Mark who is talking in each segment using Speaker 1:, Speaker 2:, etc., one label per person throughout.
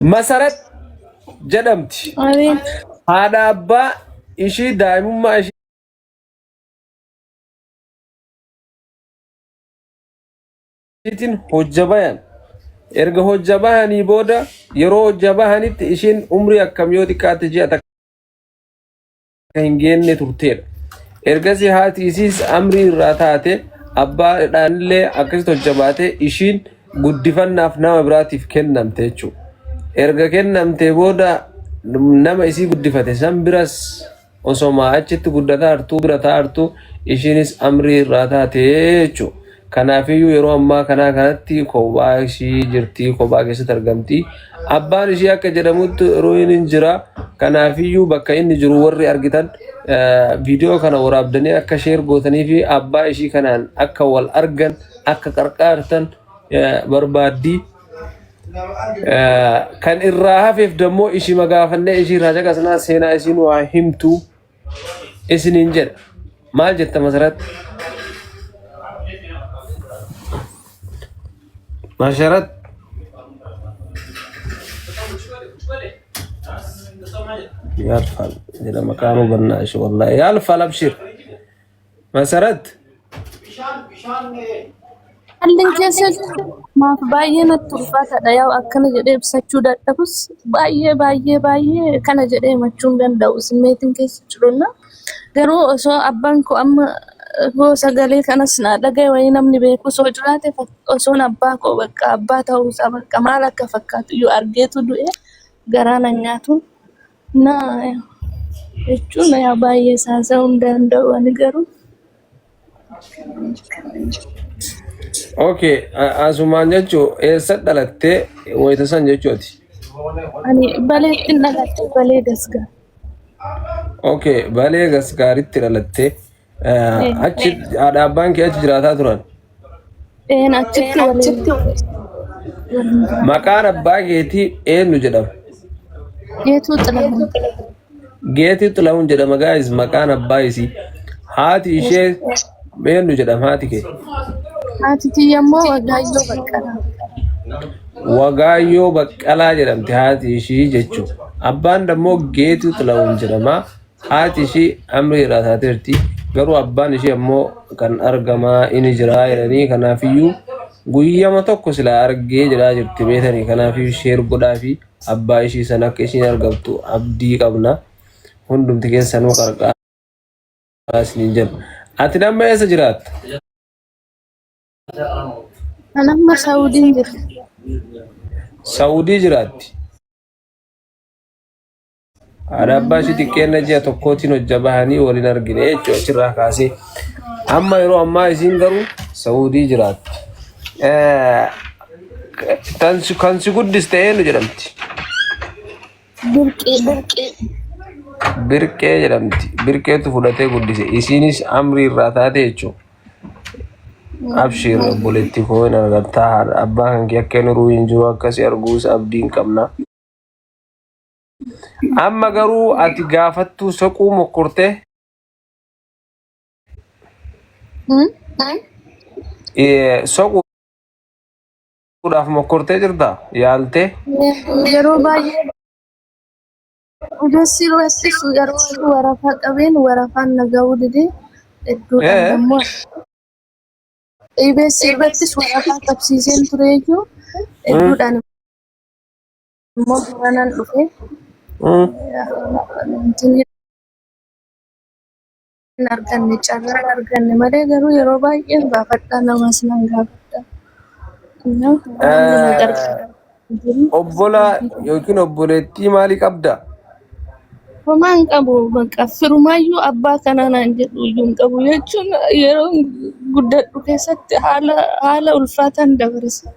Speaker 1: Masarat jedhamti. Haadha abbaa ishii daa'imummaa ishiitiin hojja bayan. Erga hojja bahanii booda yeroo hojja bahanitti ishiin umrii akkam yoo xiqqaate ji'a takka hin geenne turteedha. Ergasii haati isiis amrii irraa taate abbaadhaanillee akkasitti hojja baate ishiin guddifannaaf nama biraatiif kennamte jechuudha. Erga kennamte booda nama isii guddifate san biras osoma achitti guddataa hartuu bira taa'artu ishiinis amrii irraa taate jechuudha. Kanaafiyyuu yeroo ammaa kanatti kophaa ishii jirti, kophaa keessatti argamti. Abbaan ishii akka jedhamutti yeroo inni jira. Kanaafiyyuu bakka inni jiru warri argitan viidiyoo kana waraabdanii akka sheer gootanii fi abbaa ishii kanaan akka wal argan, akka qarqaartan barbaaddi. Kan irraa hafeef dammoo ishii magaafannee ishii irraa caqasnaa seenaa isiin waa himtu isiniin jedha. Maal jetta Masarat? Masharat يالفال إذا مكانه بناش والله يالفال أبشر مسرت
Speaker 2: اللي جالس ما في باية الطرفات هذا يا أكنة جدي بسجودة بس باية كنا جدي ما تشون بنداو سميتين كيس تشرونا قالوا أسوا أبانكو أما هو سجلي كان سنا لقى وين من بيكو سوجراته فأسون أباكو بك أباته وسامر كمالك فكات يو أرجيتو دوئة قرانا نياتو نا يجونا يا باي ساسا وندندو ونقرو
Speaker 1: أوكي أزمان جاتو إيسات دلتة ويتسان جاتوتي
Speaker 2: أني بالي تنالتة بالي دسكا
Speaker 1: أوكي بالي دسكا ريت دلتة أشيد ada abang kaya cerita turan.
Speaker 2: Achit
Speaker 1: Makan abang geti nu jedam. Geti tulahun jedam guys makan abang isi. Hati ishe nu jedam hati ke.
Speaker 2: Hati tiyammo wagayyo bakkala.
Speaker 1: Wagayyo bakkala jedam ti hati ishi jechu. Abban dammo geti tulahun jedama. Hati ishi amri rasatirti. Garuu abbaan ishee ammoo kan argamaa inni jiraa jedhanii kanaafiyyuu guyyama tokko sila argee jiraa jirti beetanii kanaafiyyuu sheer godhaa fi abbaa ishii sana akka ishiin argamtu abdii qabna hundumti keessanuu qarqaraa isiniin jedhu. Ati nama eessa jiraatta?
Speaker 2: Anamma Saawudiin jira.
Speaker 1: Saawudii jiraatti. Abbaa ishii xiqqeenna ji'a tokkootiin hojja bahanii waliin argine jechuudha achirraa kaasee. Amma yeroo ammaa isiin garuu Saawudii jiraatti. Kan si guddiste eenyu jedhamti? Birqee jedhamti. Birqeetu fudhatee guddise. Isiinis amrii irraa taate jechuudha. Abshir obboleetti koo hin argattaa abbaa kan kee akka inni ruuyin jiru akkasii arguus abdiin qabna. Amma garuu ati gaafattuu saquu mokkortee saquudhaaf mokkortee jirta yaaltee
Speaker 2: yeroo baay'ee udessi roessisu yeroo warafaa qabeen warafaan nagahuu didee hedduudhaan dammoo dhibeessi irrattis warafaa qabsiiseen ture jechuun hedduudhaan immoo biraanaan dhufee arganne carraa arganne malee garuu yeroo baay'ee gaafadhaa namas nan gaafadha.
Speaker 1: Obbola yookiin obboleettii maalii qabda?
Speaker 2: Homaan qabu bakka firumaayyuu abbaa kanaan jedhu iyyuu hin qabu jechuun yeroo guddadhu keessatti haala ulfaataan dabarsa.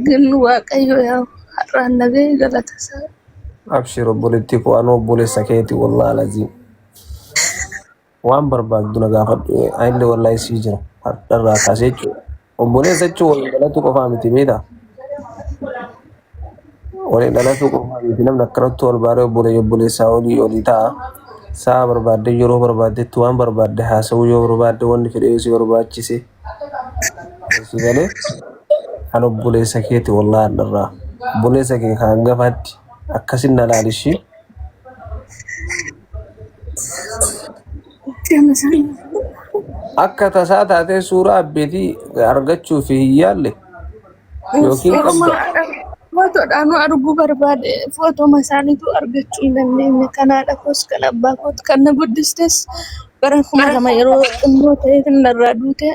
Speaker 2: ግን waaqayyo ያው har'aan nagee galata isaa.
Speaker 1: Abshir obboleetti koo anoo obboleessa keeti wallaahi laziim. Waan barbaaddu na gaafadhu ayillee wallaahi sii jira har'arraa kaasee jechuudha. Obboleessa jechuun waliin dhalatu qofaa miti beektaa? Waliin dhalatu qofaa miti namni akkanatti wal baaree obboleessaa olii ta'a. Sa'a barbaadde yeroo barbaaddetti waan barbaadde haasa'uu yoo barbaadde wanni fedhee si barbaachise. Galee kan obboleessa keeti wallaahi har'arraa. buleessa kee kan gafaatti akkasin na laalishi. Akka tasaa taatee suuraa abbeetii argachuuf hin yaalle yookiin qabda.
Speaker 2: Fotoodhaan arguu barbaade footoma isaaniitu argachuu hin dandeenye. Kanaadha koos kan abbaa kooti kan na guddistes bara 2000 yeroo xinnoo ta'eetiin narraa duute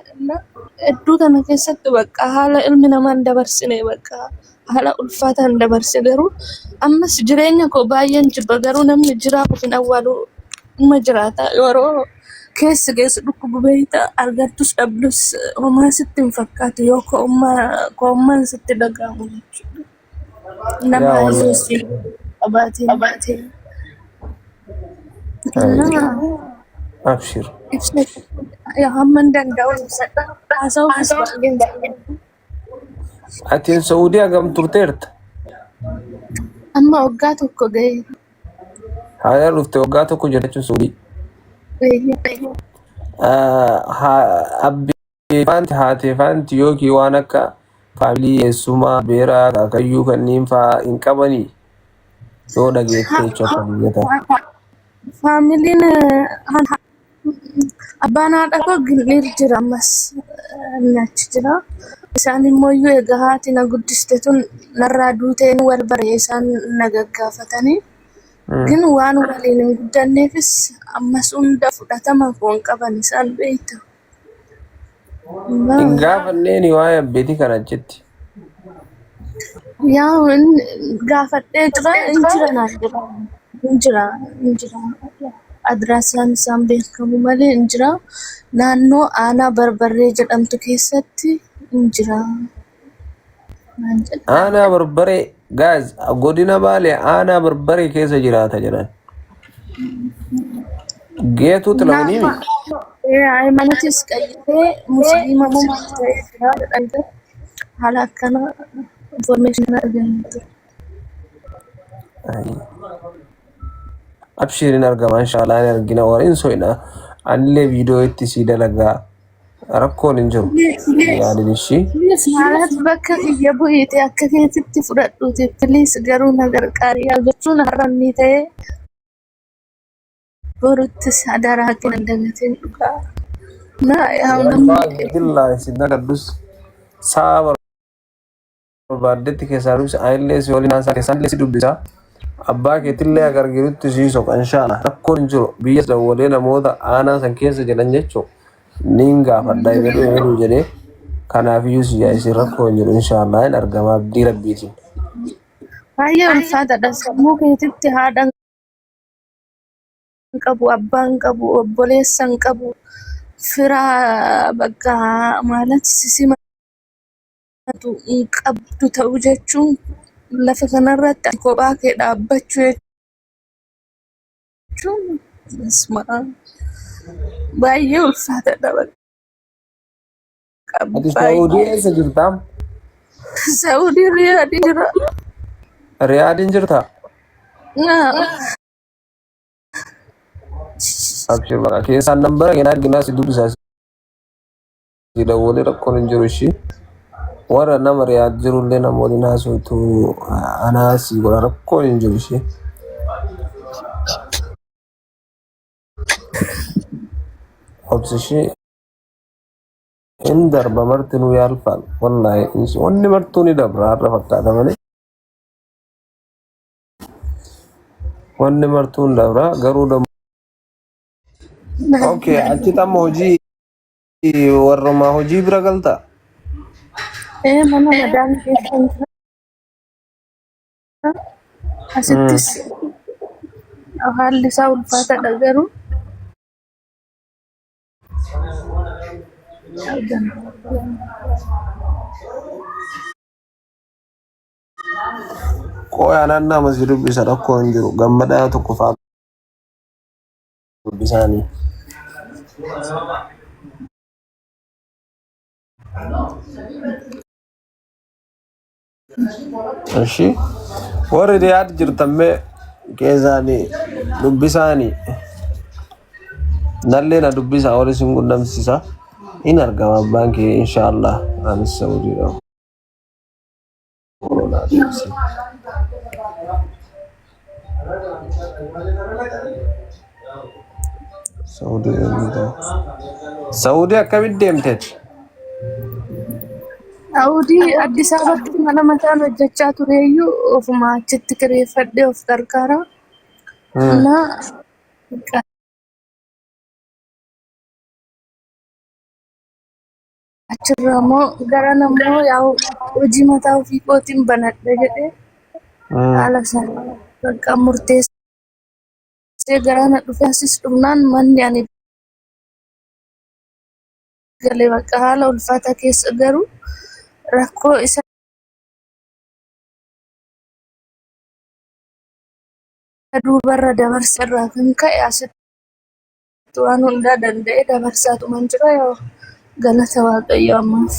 Speaker 2: hedduu kana keessatti bakka haala ilmi namaa hin dabarsine bakka haala ulfaataa hin dabarse garuu ammas jireenya koo baay'een jibba garuu namni jiraa of hin awwaalu uma jiraata yeroo keessa dhukkuba beeyta argattus dhabdus homaa sitti hin fakkaatu yoo koommaan sitti dhaga'amu jechuudha. Nama haasofsiin qabaatiin.
Speaker 1: Abshir.
Speaker 2: Hamman danda'u ibsadha. Haasawuufis baay'een baay'een.
Speaker 1: Atiin Saudiyaa gam turteerta?
Speaker 2: Amma waggaa tokko ga'e.
Speaker 1: Haaya dhufte waggaa tokko jechuun Saudii. Abbee faanti haatee faanti yookiin waan akka faamilii eessumaa beeraa kaakayyuu kanneen fa'aa hin qabanii yoo dhageette jechuudha biyyata.
Speaker 2: Faamiliin abbaan haadha koo Gilliir jira ammas achi jira. Isaan immoo egaa haati na guddiste tun narraa duuteen wal bare isaan na gaggaafatanii. Gin waan waliin hin guddanneefis ammas hunda fudhatama foon qaban isaan beektu.
Speaker 1: Hin gaafanneen waa'ee abbeetii kana jetti.
Speaker 2: Yaa gaafadhee jira naan jira. Adiraasaan isaan beekamu malee hin jira. Naannoo aanaa barbarree jedhamtu keessatti hin jira.
Speaker 1: Aanaa barbaree gaaz godina Baalee aanaa barbaree keessa jiraata jedhan. Geetuutu lamanii mi?
Speaker 2: Hayimaanotis qayyitee musliima ta'ee jira jedhamte haala akkana information argamtu.
Speaker 1: Abshirin argama inshallah ni argina wariin soina anillee viidiyoo itti si dalagaa rakkoon hin jiru yaadin ishii.
Speaker 2: Haalati bakka kiyya bu'iite akka keetitti fudhadhuuti piliis garuu na gargaari jechuun har'anni ta'ee boruttis adaraa haqina dagateen dhugaa.
Speaker 1: Billaahi si dagadus saa barbaaddetti keessaa dubbisa anillee si waliin haasaa keessaa illee si dubbisa. Abbaa keetillee agargirutti siiso inshallah rakkoon hin jiru biyya dawwalee namoota aanaa san keessa jedhan jechuun niin gaafadha jedhu jedhee kanaafiyyuu si jaayisi rakkoo hin jiru inshallah hin argama abdii rabbiitiin.
Speaker 2: Baay'ee ulfaataadha sammuu keetitti haadhaan qabu abbaan qabu obboleessan qabu firaa bakka maalati sisimatu qabdu ta'u jechuun lafa kanarratti kophaa kee dhaabbachuu jechuun baay'ee ulfaataadha bakka.
Speaker 1: Ati Saudii eessa jirtaa?
Speaker 2: Saudii Riyaadii jira.
Speaker 1: Riyaadiin jirtaa? Abshir baqa keessaan nambara keenyaa arginaa si dubbisaa si dawwalee rakkoon hin jiru ishii. Warra nama Riyaad jirullee namoonni naasootu anaasii godha rakkoon hin jiru ishee. Obsishee in darba martinuu yaalfaan wallaahi wanni martuu ni dabra har'a fakkaata malee. Wanni martuu ni dabra garuu dammoo. Okay, achitti amma hojii warrumaa hojii bira galtaa?
Speaker 2: Mana madaan keessan jira. Asittis haalli isaa ulfaataadha garuu.
Speaker 1: Qoyaan nama si dubbisa rakkoo hin jiru gammadaa tokko fa'aa dubbisaanii. Eshi warri Riyaad jirtamme keessaanii dubbisaanii nallee na dubbisa warri sin qunnamsiisa in argama abbaan kee inshallah anis Saudiidha. Saudi akkamit deemteeti?
Speaker 2: Saudi Addis Ababatti mana mataan hojjechaa tureeyyuu ofuma achitti kireeffadhee of gargaara. Na achirraa immoo gara namoo yaa'u hojii mataa ofii kootiin banadha jedhee haala sana bakka murteessee gara na dhufee asis dhufnaan manni ani galee bakka haala ulfaataa keessa garuu rakkoo isa duubarra dabarsarraa kan ka'e asitti waan hundaa danda'ee dabarsaatuman jira yoo galata waaqayyo ammaaf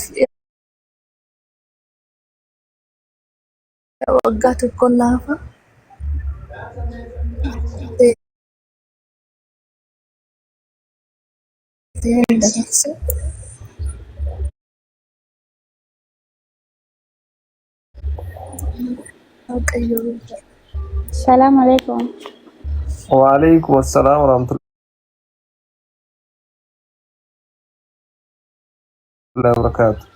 Speaker 2: waggaa tokko naafa dabarse. waaqayyo
Speaker 3: السلام عليكم.
Speaker 1: وعليكم السلام ورحمة الله وبركاته.